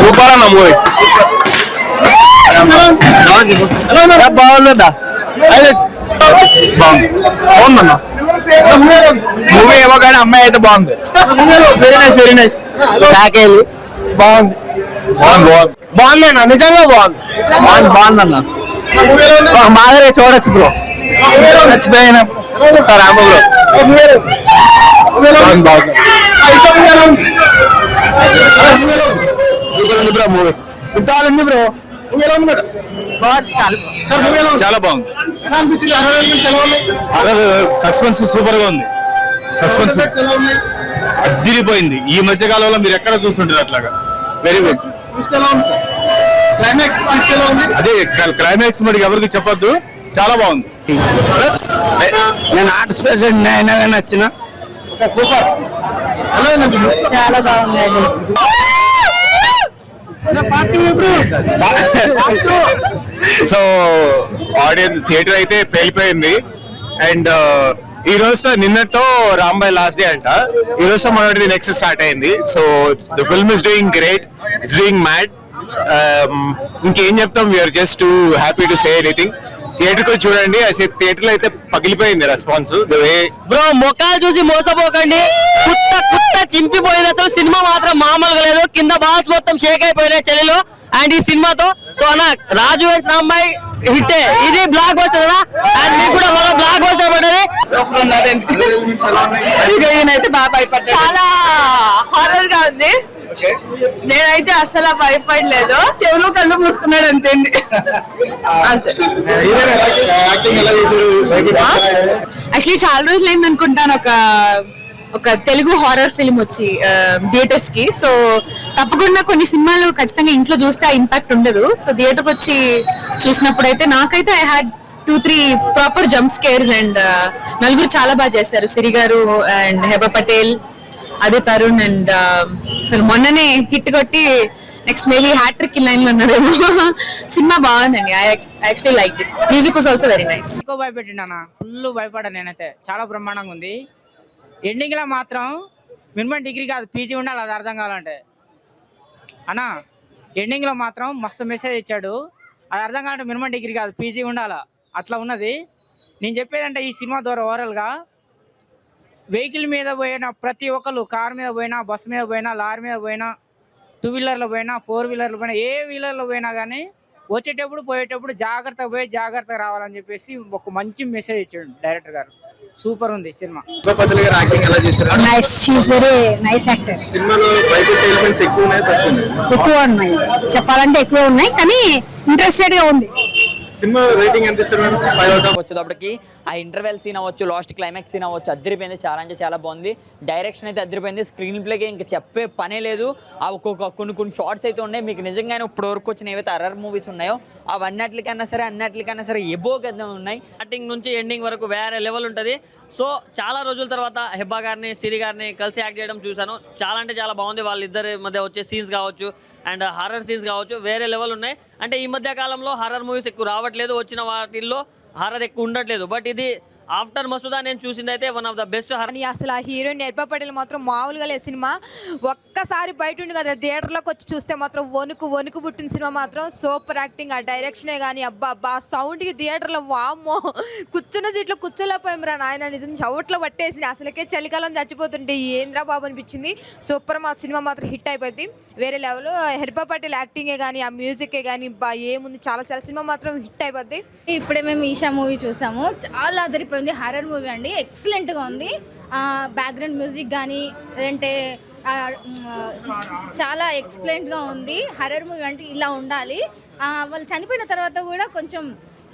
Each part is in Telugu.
సూపర్ అన్న మూవీ బాగుందా బాగుందన్న మూవీ ఏమో కానీ అమ్మాయి అయితే బాగుంది వెరీ నైస్ ప్యాకేజ్ బాగుంది బాగుందన్న నిజంగా బాగుందన్న బాగా చూడొచ్చు బ్రో మర్చిపోయిన రామ బ్రో మూవీ ఇంత బ్రో చాలా బాగుంది సస్పెన్స్ సూపర్ గా ఉంది సస్పెన్స్ అదిరిపోయింది ఈ మధ్య కాలంలో మీరు ఎక్కడ చూస్తుంటారు అట్లాగా వెరీ గుడ్ అదే క్లైమాక్స్ మరి ఎవరికి చెప్పొద్దు చాలా బాగుంది నేను ఆర్ట్స్ ప్రెసిడెంట్ అయినా నచ్చిన సూపర్ చాలా బాగుంది సో ఆడియన్స్ థియేటర్ అయితే పేలిపోయింది అండ్ ఈ రోజు నిన్నతో రాంబాయ్ లాస్ట్ డే అంట ఈ రోజు మనది నెక్స్ట్ స్టార్ట్ అయింది so the film is doing great it's doing mad ఇంకేం చెప్తాం we are just to happy to say anything theatre కు చూడండి అసలు థియేటర్ లో అయితే పగిలిపోయింది రెస్పాన్స్ బ్రో మొక్కలు చూసి మోసపోకండి కుట్ట చింపిపోయింది అసలు సినిమా మాత్రం మామూలుగా లేదు కింద బాల్స్ మొత్తం షేక్ అయిపోయినాయి చలిలో అండ్ ఈ సినిమాతో సో అన్న రాజు వెడ్స్ రాంబాయ్ హిట్ ఇది బ్లాక్ బస్టర్ కదా అండ్ మీకు కూడా మళ్ళీ బ్లాక్ బస్టర్ పడ్డది చాలా హారర్ గా ఉంది నేనైతే అసలు భయపడలేదు చెవులు కళ్ళు మూసుకున్నాడు అంతే అంతే యాక్చువల్లీ చాలా రోజులు అయింది అనుకుంటాను ఒక తెలుగు హారర్ ఫిల్మ్ వచ్చి థియేటర్స్ కి సో తప్పకుండా కొన్ని సినిమాలు ఖచ్చితంగా ఇంట్లో చూస్తే ఆ ఇంపాక్ట్ ఉండదు సో థియేటర్ వచ్చి చూసినప్పుడు అయితే నాకైతే I had 2-3 proper jump scares and నలుగురు చాలా బాగా చేశారు సిరి గారు అండ్ హెబా పటేల్ అదే తరుణ్ అండ్ అసలు మొన్ననే హిట్ కొట్టి నెక్స్ట్ మేబీ హ్యాట్రిక్ లైన్ లో ఉన్నారేమో సినిమా బాగుందండి I actually like it music was also very nice ఎక్కువ భయపెట్టినా ఫుల్ భయపడ్డా నేనైతే చాలా బ్రహ్మాండంగా ఉంది ఎండింగ్ లో మాత్రం మినిమం డిగ్రీ కాదు పీజీ ఉండాలి అది అర్థం కావాలంటే అన్నా ఎండింగ్ లో మాత్రం మస్తు మెసేజ్ ఇచ్చాడు అది అర్థం కావాలంటే మినిమం డిగ్రీ కాదు పీజీ ఉండాలా అట్లా ఉన్నది నేను చెప్పేదంటే ఈ సినిమా ద్వారా ఓవరాల్ గా వెహికల్ మీద పోయినా ప్రతి ఒక్కరు కార్ మీద పోయినా బస్ మీద పోయినా లారీ మీద పోయినా 2 వీలర్లో పోయినా 4 వీలర్లో పోయినా ఏ వీలర్లో పోయినా కానీ వచ్చేటప్పుడు పోయేటప్పుడు జాగ్రత్తగా పోయి జాగ్రత్తగా రావాలని చెప్పేసి ఒక మంచి మెసేజ్ ఇచ్చాడు డైరెక్టర్ గారు సూపర్ ఉంది సినిమా ఎక్కువ ఉన్నాయి చెప్పాలంటే ఎక్కువ ఉన్నాయి కానీ ఇంట్రెస్టెడ్ గా ఉంది సినిమా రేటింగ్ ఎంత ఇస్తారు వచ్చేటప్పటికి ఆ ఇంటర్వెల్ సీన్ అవ్వచ్చు లాస్ట్ క్లైమాక్స్ సీన్ అవ్వచ్చు అద్దరిపోయింది చాలా అంటే చాలా బాగుంది డైరెక్షన్ అయితే అద్దరిపోయింది స్క్రీన్ ప్లేకి ఇంకా చెప్పే పనే లేదు ఆ ఒక్కొక్క కొన్ని షార్ట్స్ అయితే ఉన్నాయి మీకు నిజంగానే ఇప్పుడు వరకు వచ్చిన ఏవైతే హర్రర్ మూవీస్ ఉన్నాయో అవన్నిటికన్నా సరే ఎబోగా ఉన్నాయి స్టార్టింగ్ నుంచి ఎండింగ్ వరకు వేరే లెవెల్ ఉంటుంది సో చాలా రోజుల తర్వాత హెబ్బా గారిని సిరి గారిని కలిసి యాక్ట్ చేయడం చూశాను చాలా అంటే చాలా బాగుంది వాళ్ళిద్దరి మధ్య వచ్చే సీన్స్ కావచ్చు అండ్ హారర్ సీన్స్ కావచ్చు వేరే లెవెల్ ఉన్నాయి అంటే ఈ మధ్య కాలంలో హారర్ మూవీస్ ఎక్కువ రావట్లేదు వచ్చిన వాటిల్లో హారర్ ఎక్కువ ఉండట్లేదు బట్ ఇది ఆఫ్టర్ మసూదా నేను చూసింది అయితే వన్ ఆఫ్ ద బెస్ట్ అసలు ఆ హీరోయిన్ హెబా పటేల్ మాత్రం మామూలుగా లేదు సినిమా ఒక్కసారి బయట ఉండి కదా థియేటర్లోకి వచ్చి చూస్తే మాత్రం వణుకు పుట్టిన సినిమా మాత్రం సూపర్ యాక్టింగ్ ఆ డైరెక్షనే కానీ అబ్బా సౌండ్కి థియేటర్లో వామ్మో కూర్చున్న సీట్లో కూర్చోలేకపోయాం నాయన నిజం చవట్లో పట్టేసి అసలుకే చలికాలం చచ్చిపోతుంటే ఏంద్రా బాబు అనిపించింది సూపర్ మా సినిమా మాత్రం హిట్ అయిపోద్ది వేరే లెవెల్ హెబా పటేల్ యాక్టింగే కానీ ఆ మ్యూజికే కానీ ఏముంది చాలా సినిమా మాత్రం హిట్ అయిపోద్ది ఇప్పుడే మేము ఈషా మూవీ చూసాము చాలా అదిరిపోయింది హారర్ మూవీ అండి ఎక్సలెంట్గా ఉంది బ్యాక్గ్రౌండ్ మ్యూజిక్ కానీ లేదంటే చాలా ఎక్సలెంట్గా ఉంది హారర్ మూవీ అంటే ఇలా ఉండాలి వాళ్ళు చనిపోయిన తర్వాత కూడా కొంచెం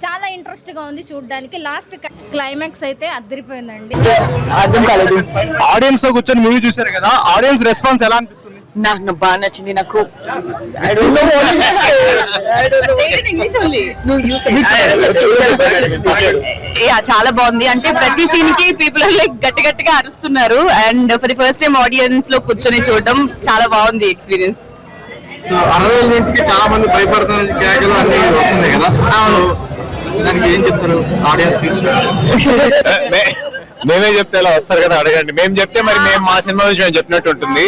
చాలా ఇంట్రెస్ట్గా ఉంది చూడడానికి లాస్ట్ క్లైమాక్స్ అయితే అదిరిపోయిందండి అర్థం కాలేదు ఆడియన్స్ తో కూర్చొని మూవీ చూసారు కదా ఆడియన్స్ రెస్పాన్స్ ఎలా అనిపిస్తుంది నాకు బాగా నచ్చింది నాకు చాలా బాగుంది అంటే ప్రతి సీన్ కి పీపుల్ లైక్ గట్టిగా అరుస్తున్నారు and for the first time audience లో కూర్చొని చూడడం చాలా బాగుంది ఎక్స్పీరియన్స్ చాలా మంది భయపడుతున్నారు కేకలు అన్ని వస్తున్నాయి కదా దానికి ఏం చెప్తారు ఆడియన్స్ కి మేమే చెప్తే ఎలా వస్తారు కదా, అడగండి. మేము చెప్తే మరి మేము మా సినిమా నుంచి మేము చెప్పినట్టు ఉంటుంది.